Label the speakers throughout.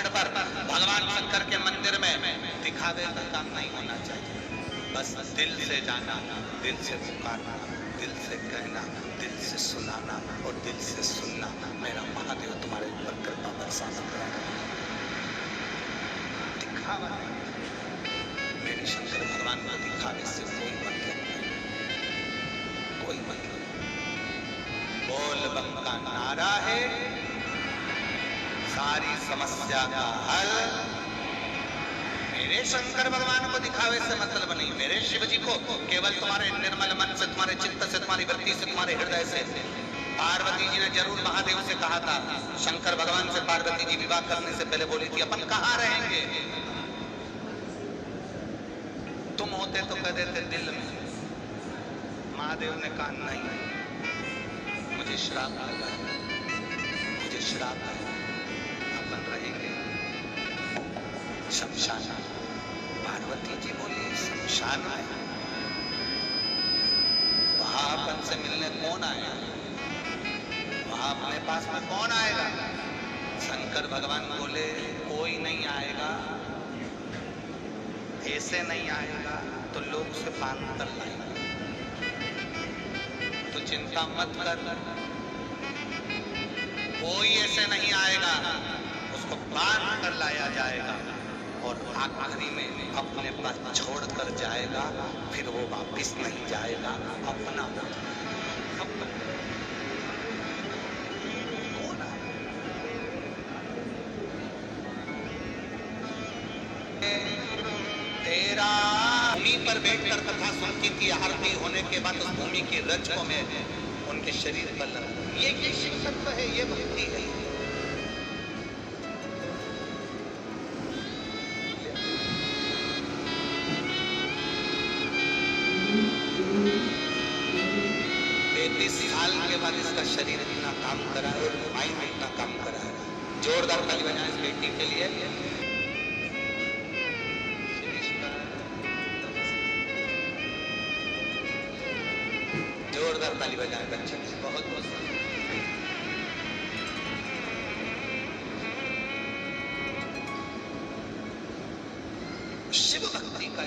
Speaker 1: पहाड़ पर भगवान शंकर के मंदिर में दिखावे का काम नहीं होना चाहिए। बस दिल से जाना, दिल से पुकारना, दिल से कहना, दिल से सुनाना और दिल से सुनना। मेरा महादेव तुम्हारे ऊपर कृपा बरसाना करेगा। दिखावा मेरे शंकर भगवान को दिखावे से कोई मतलब नहीं, कोई मतलब नहीं। बोल बम का नारा है सारी समस्या का हल। मेरे शंकर भगवान को दिखावे से मतलब नहीं। मेरे शिव जी को केवल तुम्हारे निर्मल मन से, तुम्हारे चित्त से, तुम्हारी वृत्ति से, तुम्हारे हृदय से। पार्वती जी ने जरूर महादेव से कहा था, शंकर भगवान से पार्वती जी विवाह करने से पहले बोली थी अपन कहाँ रहेंगे, तुम होते तो कह देते दिल में। महादेव ने कहा नहीं, मुझे श्राप लगा, मुझे श्राप है, अपन रहेंगे शमशान। पार्वती जी बोली शमशान है, वहां अपन से मिलने कौन आएगा, वहां अपने पास में कौन आएगा। शंकर भगवान बोले कोई नहीं आएगा, ऐसे नहीं आएगा तो लोग उसे बांध कर लाएंगे, तो चिंता मत कर, कोई ऐसे नहीं आएगा, उसको बांध कर लाया जाएगा और आखिरी में अपने पास छोड़ कर जाएगा, फिर वो वापिस नहीं जाएगा, अपना तेरा भूमि पर बैठकर कथा सुनती थी। आरती होने के बाद उस भूमि की रज्जों में उनके शरीर पर लगा। ये शिव तत्व है, ये भक्ति है। साल के बाद इसका शरीर इतना काम करा है और माइंड इतना काम करा है। जोरदार ताली बजाएं इस बेटी के लिए। जोरदार ताली बजाएं बच्चे की, बहुत बहुत शिव भक्ति का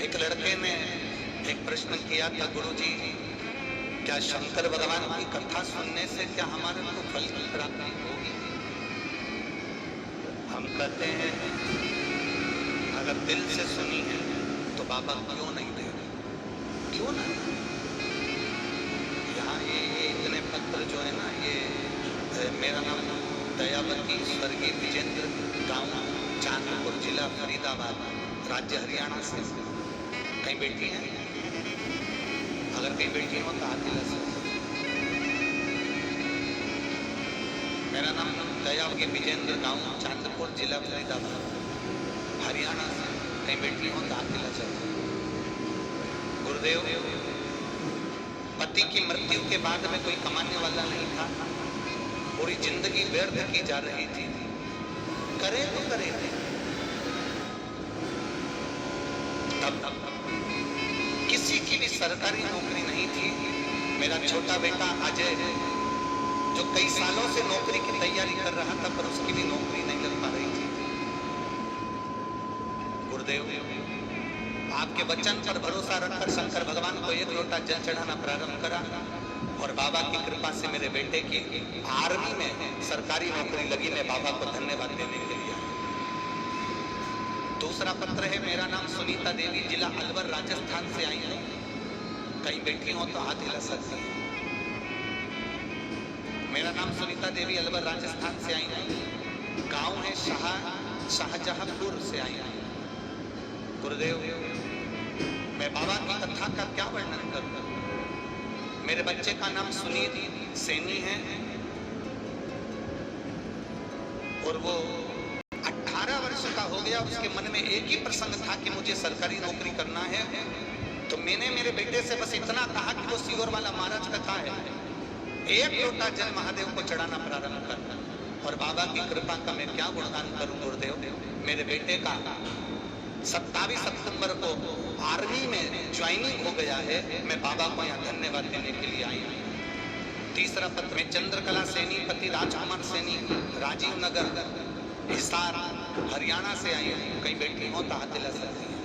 Speaker 1: एक लड़के ने एक प्रश्न किया था, गुरुजी क्या शंकर भगवान की कथा सुनने से क्या हमारे को फल की प्राप्ति होगी। हम कहते हैं अगर दिल से सुनी है तो बाबा क्यों नहीं देगा, क्यों ना। यहाँ ये इतने पत्र जो है ना, ये मेरा नाम दयावती स्वर्गीय विजेंद्र, गांव चांदपुर, जिला फरीदाबाद, राज्य हरियाणा से। कहीं बैठी हैं, अगर कहीं बैठी हो तो आती लग। मेरा नाम दयावती विजेंद्र, गांव चांदपुर, जिला फरीदाबाद, हरियाणा से। कहीं बैठी हो तो आती लग। गुरुदेव, पति की मृत्यु के बाद में कोई कमाने वाला नहीं था, पूरी जिंदगी व्यर्थ की जा रही थी, करे तो करे। तब किसी की भी सरकारी नौकरी नहीं थी। मेरा छोटा बेटा अजय जो कई सालों से नौकरी की तैयारी कर रहा था, पर उसकी भी नौकरी नहीं लग पा रही थी। गुरुदेव, आपके वचन पर भरोसा रखकर शंकर भगवान को एक लोटा जल चढ़ाना प्रारंभ करा और बाबा की कृपा से मेरे बेटे की आर्मी में सरकारी नौकरी लगी। मैं बाबा को धन्यवाद देने के लिए। दूसरा पत्र है, मेरा नाम सुनीता देवी, जिला अलवर, राजस्थान से आई हूँ। कहीं बैठी हो तो हाथ हिला सकती है। मेरा नाम सुनीता देवी, अलवर, राजस्थान से आई हूँ। गांव है शाहजहांपुर से आई हूँ। गुरुदेव, मैं बाबा की कथा का क्या वर्णन करूं। मेरे बच्चे का नाम सुनील सैनी है और वो 18 वर्ष का हो गया। उसके मन में एक ही प्रसंग था कि मुझे सरकारी नौकरी करना है। तो मैंने मेरे बेटे से बस इतना कहा कि वो सीहोर वाला महाराज कथा है, एक लोटा जल महादेव को चढ़ाना प्रारंभ कर। और बाबा की कृपा का मैं क्या गुणगान करूं। गुरुदेव, मेरे बेटे का 27 सितंबर को आर्मी में ज्वाइनिंग हो गया है। मैं बाबा को यहाँ धन्यवाद देने के लिए आई हूँ। तीसरा पत्र में चंद्रकला सैनी पति राजकुमार सैनी, राजीव नगर, हिसार, हरियाणा से आई हूँ। कई बेटी हो तो हाथ हिला सकती है।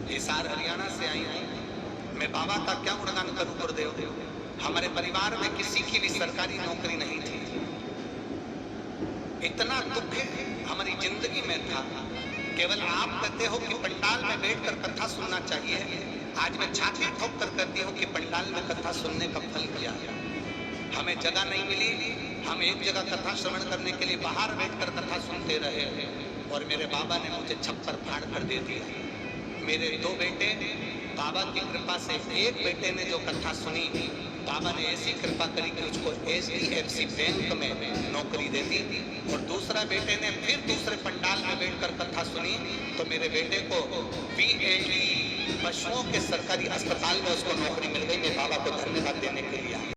Speaker 1: हिसार हरियाणा से आई हूँ। मैं बाबा का क्या गुणगान करूं गुरुदेव। हमारे परिवार में किसी की भी सरकारी नौकरी नहीं थी। इतना दुख हमारी जिंदगी में था। केवल आप कहते हो कि पंडाल में बैठकर कथा सुनना चाहिए। आज मैं छाती ठोक कर कहती हूँ कि पंडाल में कथा सुनने का फल क्या है। हमें जगह नहीं मिली। हम एक जगह कथा श्रवण करने के लिए बाहर बैठकर कथा सुनते रहे और मेरे बाबा ने मुझे छप्पर फाड़ कर दे दिया। मेरे 2 बेटे, बाबा की कृपा से एक बेटे ने जो कथा सुनी, बाबा ने ऐसी कृपा करी कि उसको HDFC बैंक में नौकरी दे दी। और दूसरा बेटे ने फिर दूसरे पंडाल में बैठकर कथा सुनी तो मेरे बेटे को VLE पशुओं के सरकारी अस्पताल में उसको नौकरी मिल गई। मैं बाबा को धन्यवाद देने के लिए